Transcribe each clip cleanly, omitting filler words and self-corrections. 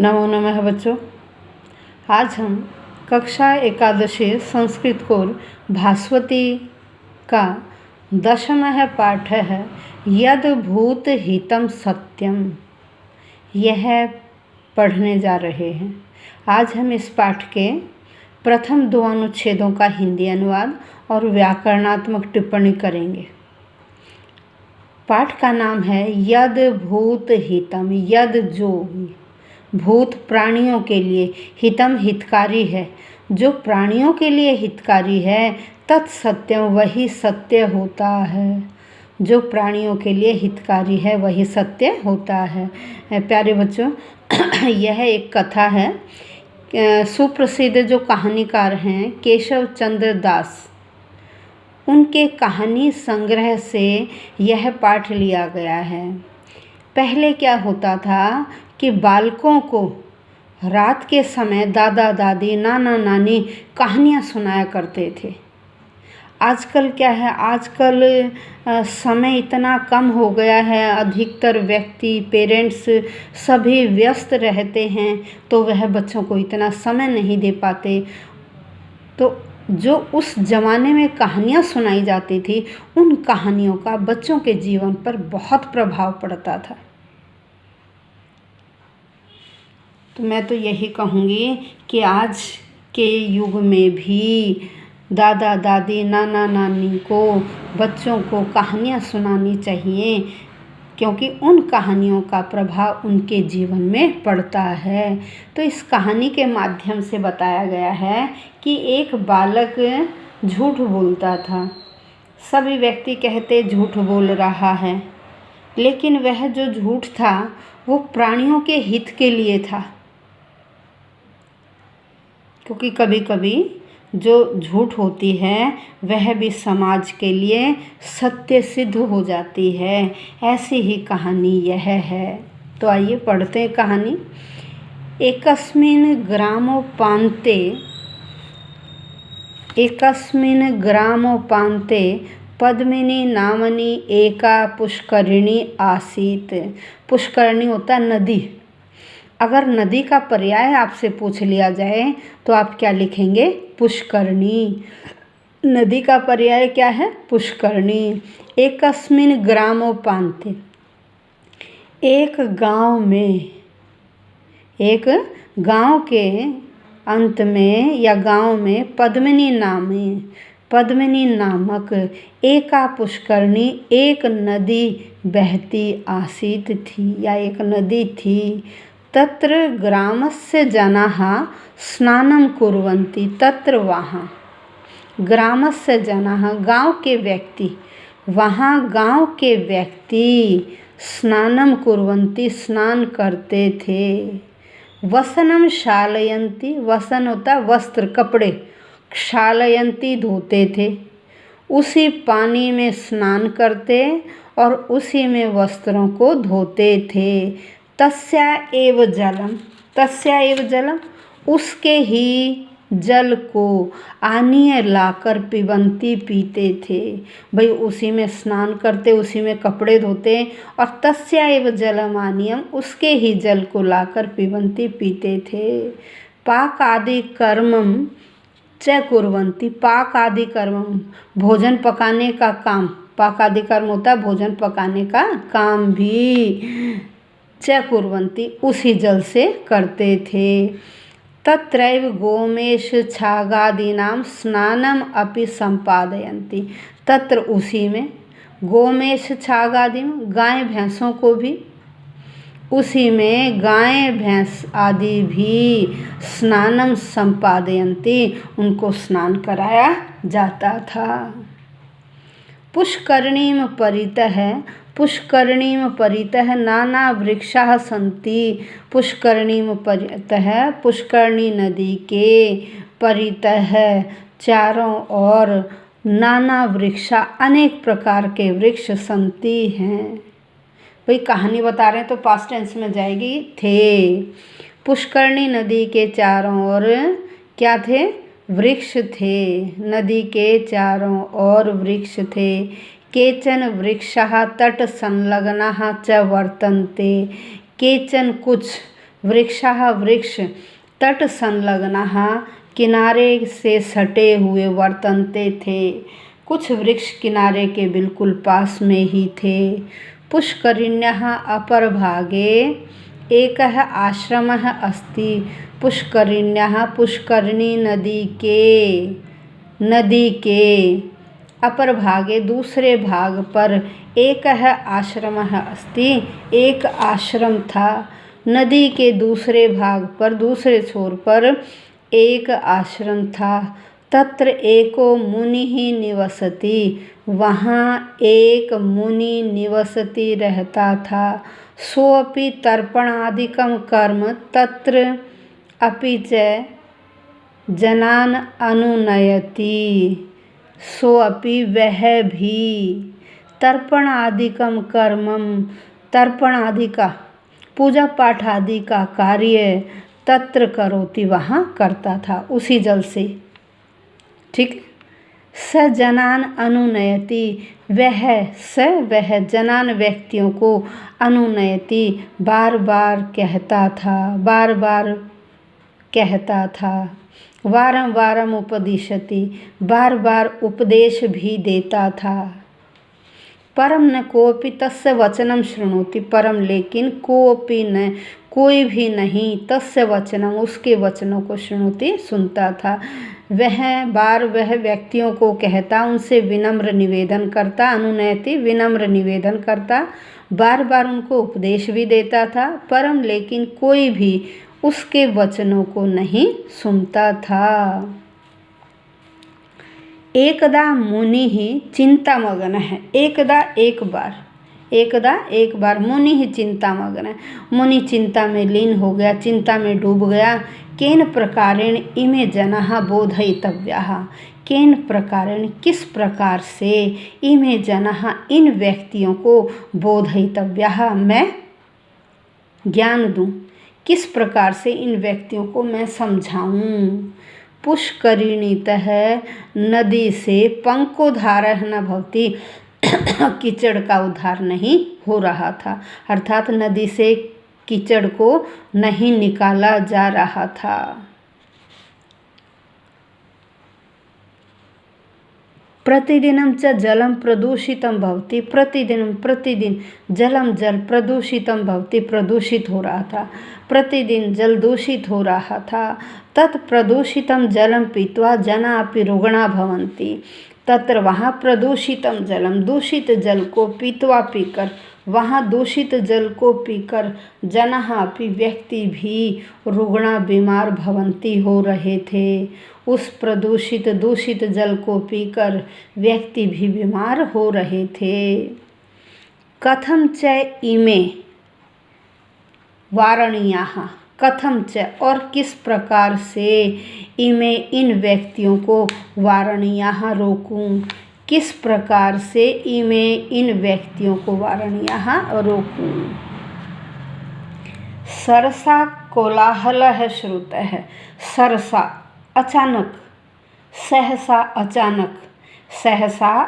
नमो नमः बच्चों। आज हम कक्षा एकादशी संस्कृत कोर भास्वती का 10वां पाठ है यद भूत हितम सत्यम, यह पढ़ने जा रहे हैं। आज हम इस पाठ के प्रथम 2 अनुच्छेदों का हिंदी अनुवाद और व्याकरणात्मक टिप्पणी करेंगे। पाठ का नाम है यद भूत हितम। यद जो भूत प्राणियों के लिए, हितम हितकारी है, जो प्राणियों के लिए हितकारी है, तत्सत्यम वही सत्य होता है। जो प्राणियों के लिए हितकारी है वही सत्य होता है। प्यारे बच्चों, यह एक कथा है। सुप्रसिद्ध जो कहानीकार हैं केशव चंद्र दास, उनके कहानी संग्रह से यह पाठ लिया गया है। पहले क्या होता था कि बालकों को रात के समय दादा दादी नाना नानी कहानियाँ सुनाया करते थे। आजकल क्या है, आजकल समय इतना कम हो गया है, अधिकतर व्यक्ति पेरेंट्स सभी व्यस्त रहते हैं, तो वह बच्चों को इतना समय नहीं दे पाते। तो जो उस ज़माने में कहानियाँ सुनाई जाती थी, उन कहानियों का बच्चों के जीवन पर बहुत प्रभाव पड़ता था। तो मैं तो यही कहूँगी कि आज के युग में भी दादा दादी नाना नानी को बच्चों को कहानियाँ सुनानी चाहिए, क्योंकि उन कहानियों का प्रभाव उनके जीवन में पड़ता है। तो इस कहानी के माध्यम से बताया गया है कि एक बालक झूठ बोलता था। सभी व्यक्ति कहते झूठ बोल रहा है, लेकिन वह जो झूठ था वो प्राणियों के हित के लिए था। क्योंकि कभी कभी जो झूठ होती है वह भी समाज के लिए सत्य सिद्ध हो जाती है। ऐसी ही कहानी यह है। तो आइए पढ़ते हैं कहानी। एकस्मिन् ग्रामोपान्ते पद्मिनी नामनी एका पुष्करिणी आसीत्। पुष्करिणी होता है नदी। अगर नदी का पर्याय आपसे पूछ लिया जाए तो आप क्या लिखेंगे? पुष्करणी। नदी का पर्याय क्या है? पुष्करणी। एकस्मिन् ग्रामोपान्ते, एक गांव के अंत में या गांव में पद्मिनी नामक एका पुष्करणी, एक नदी बहती आसीत थी या एक नदी थी। तत्र ग्रामस्य जनाः स्नानं कुर्वन्ति। तत्र वहाँ, ग्रामस्य जनाः गांव के व्यक्ति, वहाँ गांव के व्यक्ति स्नानं कुर्वन्ति स्नान करते थे। वसनं क्षालयन्ति, वसन होता वस्त्र कपड़े, क्षालयन्ति धोते थे। उसी पानी में स्नान करते और उसी में वस्त्रों को धोते थे। तस्या एव जलम, उसके ही जल को आनिय लाकर पिबंती पीते थे। भाई उसी में स्नान करते, उसी में कपड़े धोते और तस्या एव जलम आनियम, उसके ही जल को लाकर पिबंती पीते थे। पाक आदि कर्मम च कुर्वन्ति, पाक आदि कर्मम भोजन पकाने का काम, पाक आदि कर्म होता है भोजन पकाने का काम भी च कुर्वन्ति उसी जल से करते थे। तत्रैव गोमेश छागादीनां स्नानम अपि संपादयन्ति। तत्र उसी में गोमेश छागादि, गाय भैंसों को भी, उसी में गाय भैंस आदि भी स्नानम संपादयन्ति, उनको स्नान कराया जाता था। पुष्करणीं परितः नाना वृक्षाः सन्ति। पुष्करणीं परितः, पुष्करणी नदी के परितः चारों ओर नाना वृक्षा, अनेक प्रकार के वृक्ष सन्ति हैं। भाई कहानी बता रहे हैं तो पास्ट टेंस में जाएगी थे। पुष्करणी नदी के चारों ओर क्या थे? वृक्ष थे। नदी के चारों ओर वृक्ष थे। केचन वृक्षाः तट संलग्नाः च वर्तन्ते। केचन कुछ वृक्षाः वृक्ष तट संलग्नाः किनारे से सटे हुए वर्तन्ते थे। कुछ वृक्ष किनारे के बिल्कुल पास में ही थे। पुष्करिण्याः अपरभागे एकः आश्रमः अस्ति। पुष्करिण्याः पुष्करिणी नदी के अपर भागे दूसरे भाग पर एकः आश्रमः अस्ति, एक आश्रम था। नदी के दूसरे भाग पर दूसरे छोर पर एक आश्रम था। तत्र एको मुनिः निवसति, वहाँ एक मुनि निवसति रहता था। सोऽपि तर्पणादिकं कर्म तत्र अपि च जनान अनुनयति। सोऽपि वह भी तर्पण आदिकम कर्मम, तर्पण आदि का पूजा पाठ आदि का कार्य तत्र करोति, वहाँ करता था उसी जल से। ठीक। स जनान अनुनयति, वह जनान व्यक्तियों को अनुनयति बार बार कहता था। वारं वारं उपदिशति, बार बार उपदेश भी देता था। परम न कोपि तस्य वचनम शृणोति, परम लेकिन कोपि न कोई भी नहीं, तस्य वचनम उसके वचनों को शृणोति सुनता था। वह व्यक्तियों को कहता, उनसे विनम्र निवेदन करता, अनुनयति विनम्र निवेदन करता, बार बार उनको उपदेश भी देता था, परम लेकिन कोई भी उसके वचनों को नहीं सुनता था। एकदा मुनि ही चिंतामग्न है, एकदा एक बार मुनि ही चिंतामग्न है, मुनि चिंता में लीन हो गया, चिंता में डूब गया। केन प्रकारेण इमे जनाः बोधयितव्याः, केन प्रकारेण किस प्रकार से इमे जनाः इन व्यक्तियों को बोधयितव्याः मैं ज्ञान दूँ, किस प्रकार से इन व्यक्तियों को मैं समझाऊं। पुष्करिणीतः नदी से पंकोद्धारः न भवति, कीचड़ का उद्धार नहीं हो रहा था, अर्थात नदी से कीचड़ को नहीं निकाला जा रहा था। प्रतिदिनं च जलं प्रदूषितं भवति, प्रतिदिन जल प्रदूषितं भवति, प्रदूषित हो रहा था, प्रतिदिन जल दूषित हो रहा था। तत् प्रदूषितं जलं पीत्वा जना अपि रुग्णा भवन्ति, तत्र वहाँ प्रदूषितं जलम दूषित जल को पीत्वा पीकर, वहाँ दूषित जल को पीकर जनाः अपि व्यक्ति भी रुग्णा बीमार भवन्ति हो रहे थे। उस दूषित जल को पीकर व्यक्ति भी बीमार हो रहे थे। कथम च इमे वारणीयाः, कथम च और किस प्रकार से इमे इन व्यक्तियों को वारणीयाः रोकूं, किस प्रकार से इमे इन व्यक्तियों को वारणीयाः रोकूं। सरसा कोलाहलः श्रुतः, सरसा अचानक, सहसा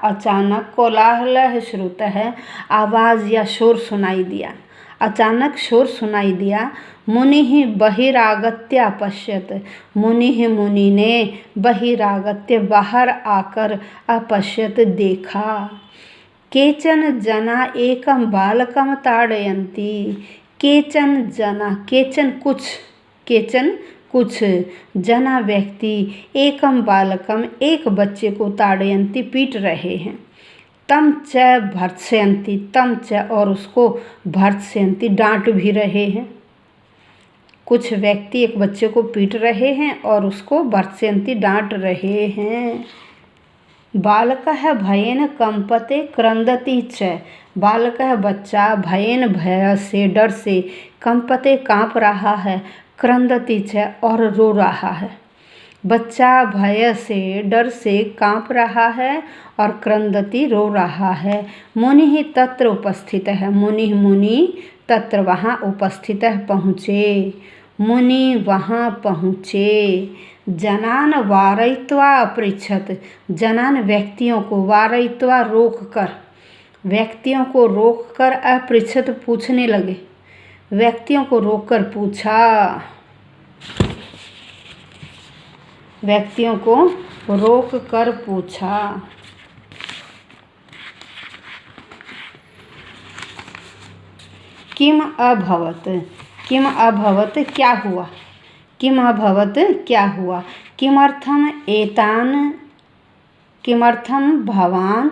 अचानक, कोलाहलः श्रुतः आवाज़ या शोर सुनाई दिया, अचानक शोर सुनाई दिया। मुनि बहिरागत्य अपश्यत, मुनि ने बहिरागत्य बाहर आकर अपश्यत देखा। केचन जना एकम बालकम ताड़यन्ति, केचन जना केचन कुछ जना व्यक्ति एकम बालकम एक बच्चे को ताड़यन्ति पीट रहे हैं। तम च भर्त्सयन्ति, तम च और उसको भर्त्सयन्ति डांट भी रहे हैं। कुछ व्यक्ति एक बच्चे को पीट रहे हैं और उसको भर्त्सयन्ति डांट रहे हैं। बालकः भयेन कंपते क्रंदति च, बालकः बच्चा भयेन भय से डर से कंपते काँप रहा है, क्रंदति च और रो रहा है। बच्चा भय से डर से काँप रहा है और क्रंदति रो रहा है। मुनि तत्र उपस्थित है, मुनि तत्र वहाँ उपस्थित पहुँचे, मुनि वहाँ पहुँचे। जनान वारयित्वा अपृच्छत, जनान व्यक्तियों को वारयित्वा रोक कर, व्यक्तियों को रोक कर अपृच्छत पूछने लगे, व्यक्तियों को रोककर पूछा, व्यक्तियों को रोक कर पूछा। किम अभवत, किम अभवत क्या हुआ, किम अभवत क्या हुआ। किमर्थम एतान, किमर्थम भवान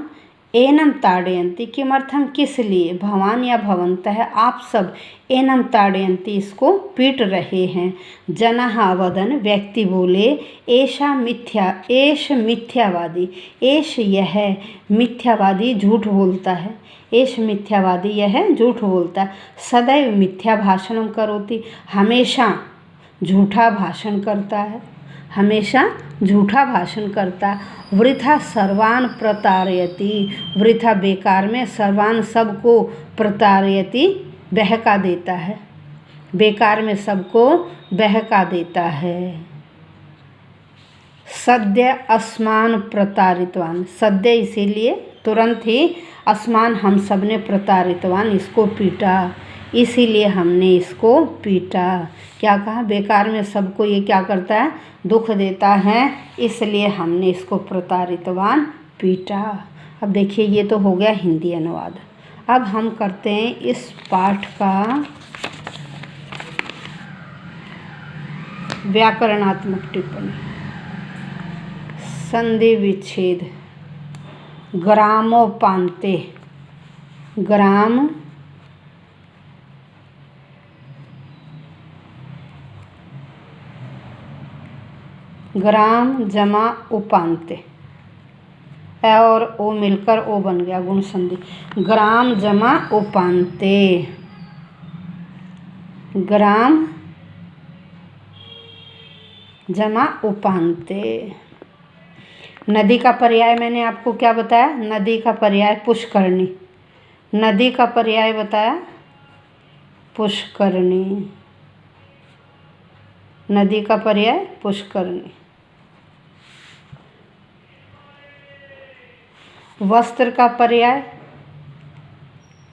एनम ताड़यन्ति, किमर्थम किस लिए, भवान या भवन्तः आप सब, एनम ताड़यन्ति इसको पीट रहे हैं। जनः वदन व्यक्ति बोले, एषा मिथ्या, एष मिथ्यावादी, एष यह मिथ्यावादी झूठ बोलता है, एष मिथ्यावादी यह झूठ बोलता है। सदैव मिथ्या भाषणम करोति, हमेशा झूठा भाषण करता है, हमेशा झूठा भाषण करता है। वृथा सर्वान प्रतारयति, वृथा बेकार में, सर्वान सबको, प्रतारयति बहका देता है, बेकार में सबको बहका देता है। सद्य अस्मान प्रतारितवान, सद्य इसीलिए तुरंत ही, अस्मान हम सब ने, प्रतारितवान इसको पीटा, इसीलिए हमने इसको पीटा। क्या कहा, बेकार में सबको ये क्या करता है, दुख देता है, इसलिए हमने इसको प्रतारितवान पीटा। अब देखिए ये तो हो गया हिंदी अनुवाद। अब हम करते हैं इस पाठ का व्याकरणात्मक टिप्पणी। संधि विच्छेद, ग्रामोपान्ते, ग्राम ग्राम जमा उपान्ते, ए और ओ मिलकर ओ बन गया गुण संधि। ग्राम जमा उपान्ते, ग्राम जमा उपान्ते। नदी का पर्याय मैंने आपको क्या बताया, नदी का पर्याय पुष्करणी, नदी का पर्याय बताया पुष्करणी, नदी का पर्याय पुष्करणी। वस्त्र का पर्याय,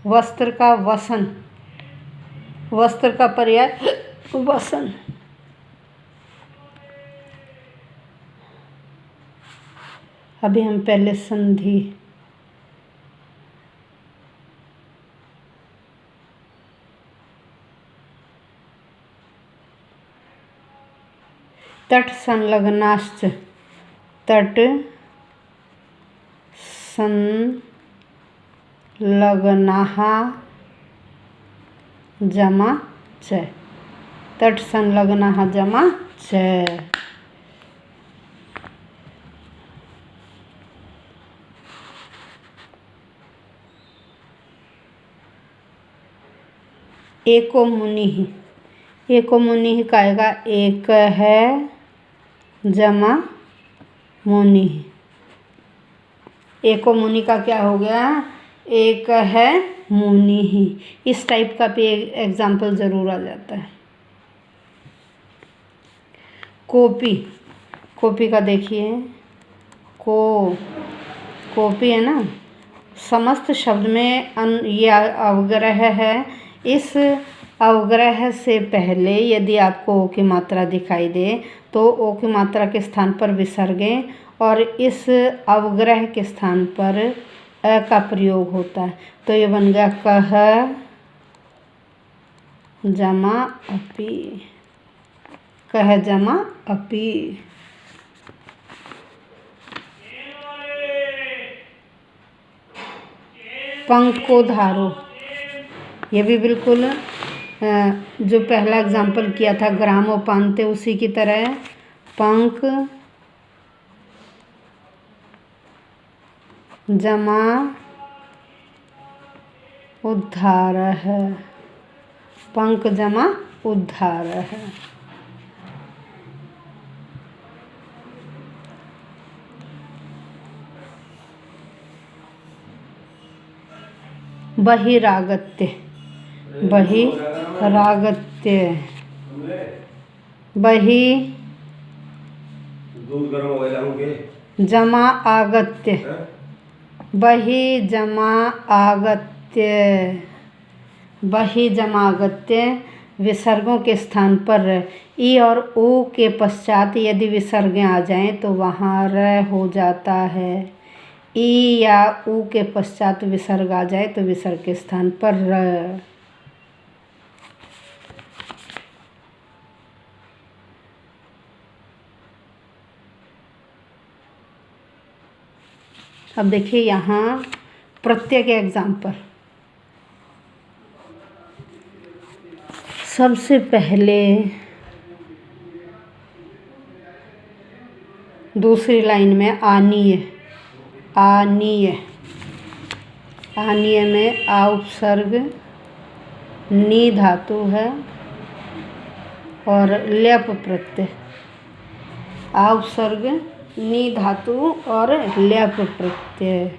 वस्त्र का वसन, वस्त्र का पर्याय वसन। अभी हम पहले संधि, तट संलग्नाश्च, तट संलग्नाः जमा च, तट संलग्नाः जमा च। एको मुनि, एको मुनि का आएगा एक है जमा मुनि, एको मुनि का क्या हो गया, एक है मुनि ही। इस टाइप का भी एग्जाम्पल ज़रूर आ जाता है। कॉपी, कॉपी का देखिए, कॉपी है ना, समस्त शब्द में ये अवग्रह है। इस अवग्रह से पहले यदि आपको ओ की मात्रा दिखाई दे तो ओ की मात्रा के स्थान पर विसर्गें और इस अवग्रह के स्थान पर अ का प्रयोग होता है। तो ये बन गया कह जमा अपि, कह जमा अपि। पंख को धारो, ये भी बिल्कुल जो पहला एग्जाम्पल किया था ग्रामोपान्ते उसी की तरह है। पंख जमा उद्धार है, पंख जमा उद्धार है। बहिरागत्य, बहिरागत्य, बहि जमा आगत्य, बहि जमा आगत्य, बही जमागत्य विसर्गों के स्थान पर ई और ऊ के पश्चात यदि विसर्गें आ जाएं तो वहाँ र हो जाता है। ई या ऊ के पश्चात विसर्ग आ जाए तो विसर्ग के स्थान पर र। अब देखिए यहाँ प्रत्यय के एग्जाम्पल। सबसे पहले दूसरी लाइन में आनीय, आनीय, आनीय में आ उपसर्ग नी धातु है और ल्यप प्रत्यय। आ उपसर्ग नी धातु और ल्यप प्रत्यय।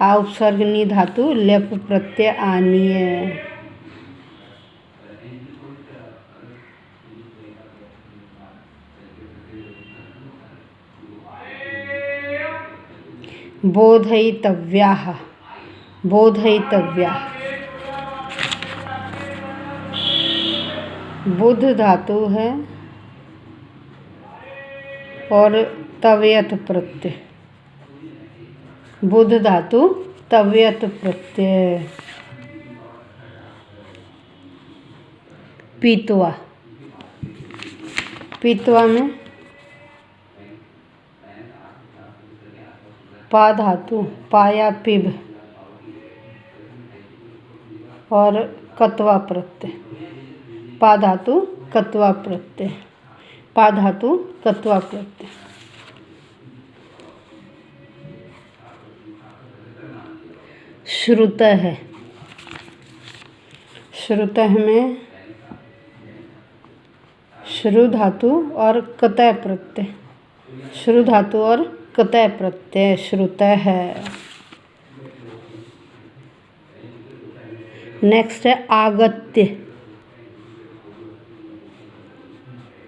आ उपसर्ग नी धातु ल्यप प्रत्यय आनीय। बोधयितव्याः, बोधयितव्याः। बुध धातु है और तव्यत प्रत्यय। बुध धातु तव्यत प्रत्यय। पीतवा, पीतवा में पा धातु पाया पिब और कत्वा प्रत्यय। पा धातु कत्वा प्रत्यय। पा धातु कत्वा प्रत्यय। श्रुतः है, श्रुतः में श्रु धातु और कतय प्रत्यय। श्रु धातु और कतय प्रत्यय श्रुतः है। नेक्स्ट है आगत्य,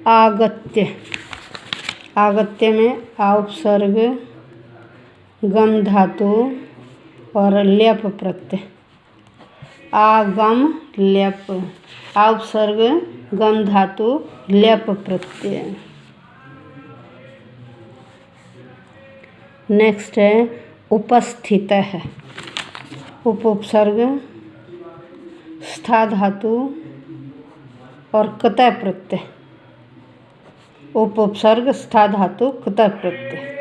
आगत्य। आगत्य में आ उपसर्ग गम धातु और ल्यप प्रत्यय। आगम ल्यप। आ उपसर्ग गम धातु ल्यप प्रत्यय। नेक्स्ट है उपस्थित है। उप उपसर्ग स्था धातु और कतय प्रत्यय। उप उपसर्ग स्था धातु कतय प्रत्यय।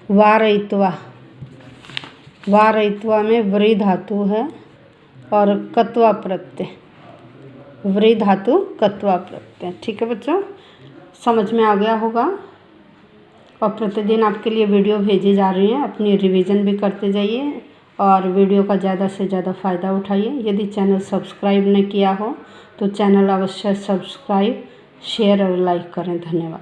वारयित्वा, वारयित्वा में व्री धातु है और कत्वा प्रत्यय। व्री धातु कत्वा प्रत्यय। ठीक है बच्चों, समझ में आ गया होगा। और प्रतिदिन आपके लिए वीडियो भेजी जा रही है, अपनी रिवीजन भी करते जाइए और वीडियो का ज़्यादा से ज़्यादा फ़ायदा उठाइए। यदि चैनल सब्सक्राइब नहीं किया हो तो चैनल अवश्य सब्सक्राइब, शेयर और लाइक करें। धन्यवाद।